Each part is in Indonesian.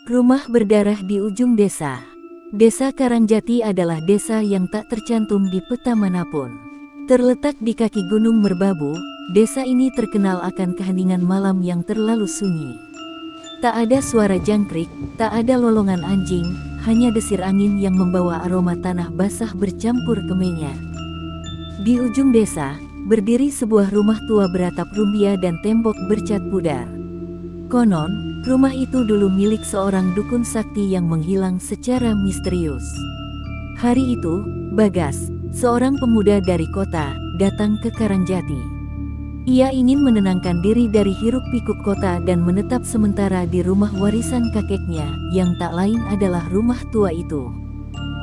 Rumah berdarah di ujung desa. Desa Karangjati adalah desa yang tak tercantum di peta manapun. Terletak di kaki Gunung Merbabu, desa ini terkenal akan keheningan malam yang terlalu sunyi. Tak ada suara jangkrik, tak ada lolongan anjing, hanya desir angin yang membawa aroma tanah basah bercampur kemenyan. Di ujung desa, berdiri sebuah rumah tua beratap rumbia dan tembok bercat pudar. Konon, rumah itu dulu milik seorang dukun sakti yang menghilang secara misterius. Hari itu, Bagas, seorang pemuda dari kota, datang ke Karangjati. Ia ingin menenangkan diri dari hiruk-pikuk kota dan menetap sementara di rumah warisan kakeknya, yang tak lain adalah rumah tua itu.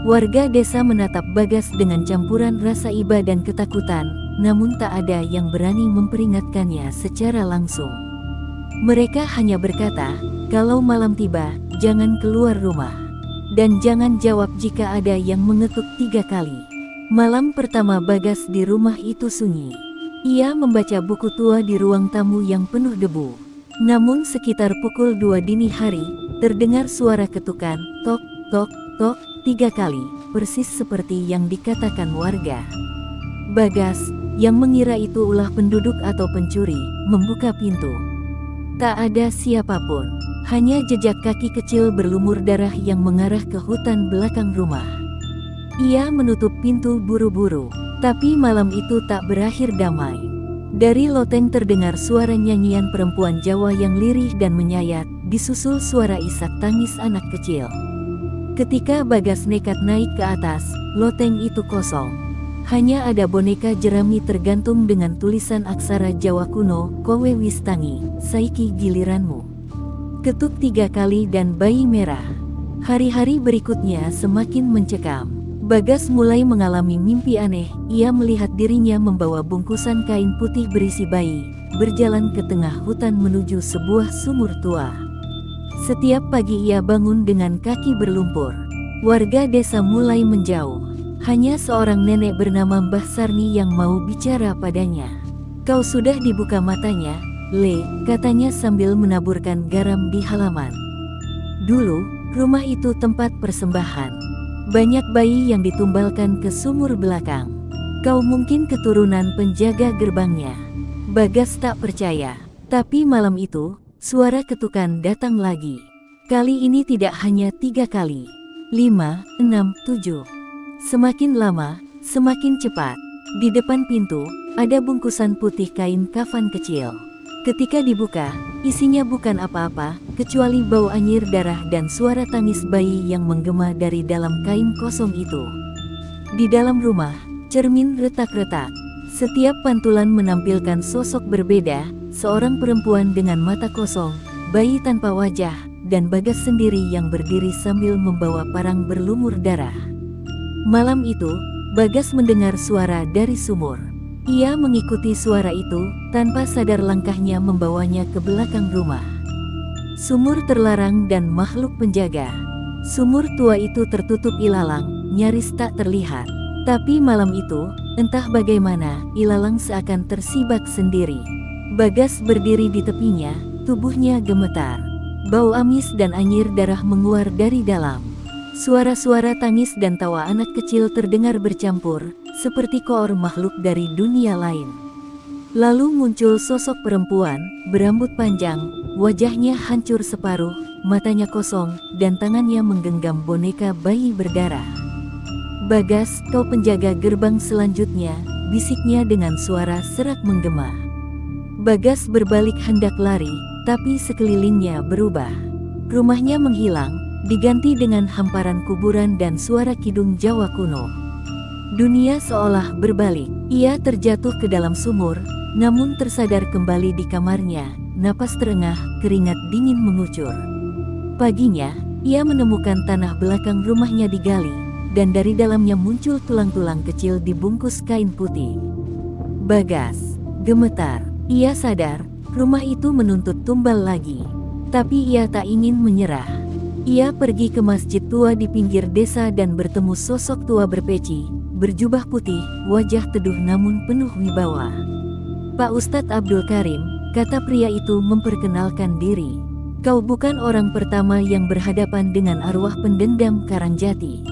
Warga desa menatap Bagas dengan campuran rasa iba dan ketakutan, namun tak ada yang berani memperingatkannya secara langsung. Mereka hanya berkata, kalau malam tiba, jangan keluar rumah. Dan jangan jawab jika ada yang mengetuk 3 kali. Malam pertama Bagas di rumah itu sunyi. Ia membaca buku tua di ruang tamu yang penuh debu. Namun sekitar pukul 2 dini hari, terdengar suara ketukan, tok, tok, tok, 3 kali, persis seperti yang dikatakan warga. Bagas, yang mengira itu ulah penduduk atau pencuri, membuka pintu. Tak ada siapapun, hanya jejak kaki kecil berlumur darah yang mengarah ke hutan belakang rumah. Ia menutup pintu buru-buru, tapi malam itu tak berakhir damai. Dari loteng terdengar suara nyanyian perempuan Jawa yang lirih dan menyayat, disusul suara isak tangis anak kecil. Ketika Bagas nekat naik ke atas, loteng itu kosong. Hanya ada boneka jerami tergantung dengan tulisan aksara Jawa kuno, kowe wis tangi, saiki giliranmu. Ketuk 3 kali dan bayi merah. Hari-hari berikutnya semakin mencekam. Bagas mulai mengalami mimpi aneh. Ia melihat dirinya membawa bungkusan kain putih berisi bayi, berjalan ke tengah hutan menuju sebuah sumur tua. Setiap pagi ia bangun dengan kaki berlumpur. Warga desa mulai menjauh. Hanya seorang nenek bernama Mbah Sarni yang mau bicara padanya. Kau sudah dibuka matanya, Le, katanya sambil menaburkan garam di halaman. Dulu, rumah itu tempat persembahan. Banyak bayi yang ditumbalkan ke sumur belakang. Kau mungkin keturunan penjaga gerbangnya. Bagas tak percaya. Tapi malam itu, suara ketukan datang lagi. Kali ini tidak hanya 3 kali. 5, 6, 7. Semakin lama, semakin cepat. Di depan pintu, ada bungkusan putih kain kafan kecil. Ketika dibuka, isinya bukan apa-apa, kecuali bau anyir darah dan suara tangis bayi yang menggema dari dalam kain kosong itu. Di dalam rumah, cermin retak-retak. Setiap pantulan menampilkan sosok berbeda, seorang perempuan dengan mata kosong, bayi tanpa wajah, dan Bagas sendiri yang berdiri sambil membawa parang berlumur darah. Malam itu, Bagas mendengar suara dari sumur. Ia mengikuti suara itu, tanpa sadar langkahnya membawanya ke belakang rumah. Sumur terlarang dan makhluk penjaga. Sumur tua itu tertutup ilalang, nyaris tak terlihat. Tapi malam itu, entah bagaimana, ilalang seakan tersibak sendiri. Bagas berdiri di tepinya, tubuhnya gemetar. Bau amis dan anyir darah menguar dari dalam. Suara-suara tangis dan tawa anak kecil terdengar bercampur, seperti koor makhluk dari dunia lain. Lalu muncul sosok perempuan, berambut panjang, wajahnya hancur separuh, matanya kosong, dan tangannya menggenggam boneka bayi berdarah. Bagas, kau penjaga gerbang selanjutnya, bisiknya dengan suara serak menggema. Bagas berbalik hendak lari, tapi sekelilingnya berubah. Rumahnya menghilang, diganti dengan hamparan kuburan dan suara kidung Jawa kuno. Dunia seolah berbalik. Ia terjatuh ke dalam sumur, namun tersadar kembali di kamarnya, napas terengah, keringat dingin mengucur. Paginya, ia menemukan tanah belakang rumahnya digali, dan dari dalamnya muncul tulang-tulang kecil dibungkus kain putih. Bagas gemetar. Ia sadar, rumah itu menuntut tumbal lagi. Tapi ia tak ingin menyerah. Ia pergi ke masjid tua di pinggir desa dan bertemu sosok tua berpeci, berjubah putih, wajah teduh namun penuh wibawa. Pak Ustadz Abdul Karim, kata pria itu memperkenalkan diri. Kau bukan orang pertama yang berhadapan dengan arwah pendendam Karangjati.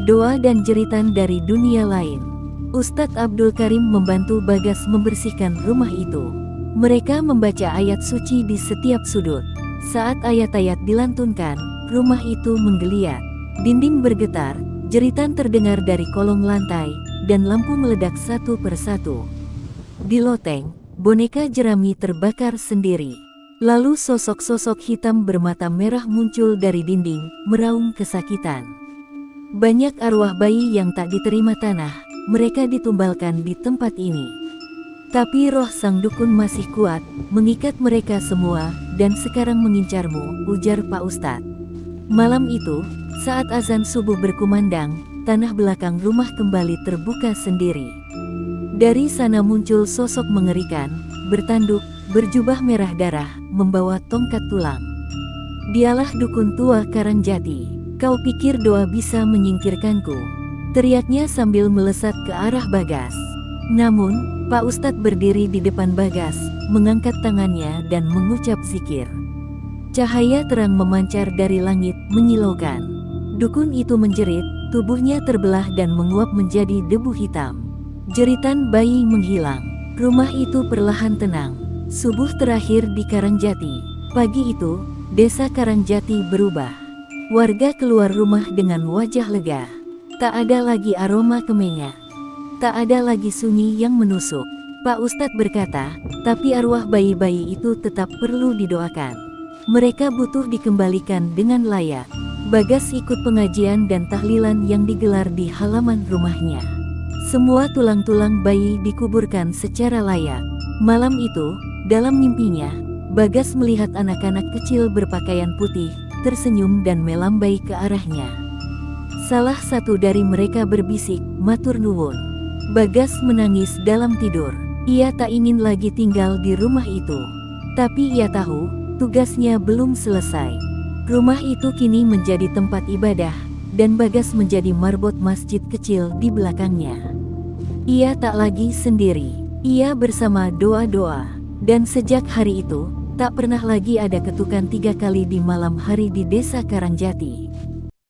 Doa dan jeritan dari dunia lain. Ustadz Abdul Karim membantu Bagas membersihkan rumah itu. Mereka membaca ayat suci di setiap sudut. Saat ayat-ayat dilantunkan, rumah itu menggeliat. Dinding bergetar, jeritan terdengar dari kolong lantai, dan lampu meledak satu persatu. Di loteng, boneka jerami terbakar sendiri. Lalu sosok-sosok hitam bermata merah muncul dari dinding, meraung kesakitan. Banyak arwah bayi yang tak diterima tanah, mereka ditumbalkan di tempat ini. Tapi roh sang dukun masih kuat, mengikat mereka semua, dan sekarang mengincarmu, ujar Pak Ustadz. Malam itu, saat azan subuh berkumandang, tanah belakang rumah kembali terbuka sendiri. Dari sana muncul sosok mengerikan, bertanduk, berjubah merah darah, membawa tongkat tulang. Dialah dukun tua Karangjati. Kau pikir doa bisa menyingkirkanku? Teriaknya sambil melesat ke arah Bagas. Namun, Pak Ustadz berdiri di depan Bagas, mengangkat tangannya dan mengucap zikir. Cahaya terang memancar dari langit, menyilaukan. Dukun itu menjerit, tubuhnya terbelah dan menguap menjadi debu hitam. Jeritan bayi menghilang. Rumah itu perlahan tenang. Subuh terakhir di Karangjati. Pagi itu, desa Karangjati berubah. Warga keluar rumah dengan wajah lega. Tak ada lagi aroma kemenyan. Tak ada lagi sunyi yang menusuk. Pak Ustadz berkata, tapi arwah bayi-bayi itu tetap perlu didoakan. Mereka butuh dikembalikan dengan layak. Bagas ikut pengajian dan tahlilan yang digelar di halaman rumahnya. Semua tulang-tulang bayi dikuburkan secara layak. Malam itu, dalam mimpinya, Bagas melihat anak-anak kecil berpakaian putih, tersenyum dan melambai ke arahnya. Salah satu dari mereka berbisik, "Matur nuwun." Bagas menangis dalam tidur. Ia tak ingin lagi tinggal di rumah itu. Tapi ia tahu, tugasnya belum selesai. Rumah itu kini menjadi tempat ibadah, dan Bagas menjadi marbot masjid kecil di belakangnya. Ia tak lagi sendiri. Ia bersama doa-doa. Dan sejak hari itu, tak pernah lagi ada ketukan 3 kali di malam hari di desa Karangjati.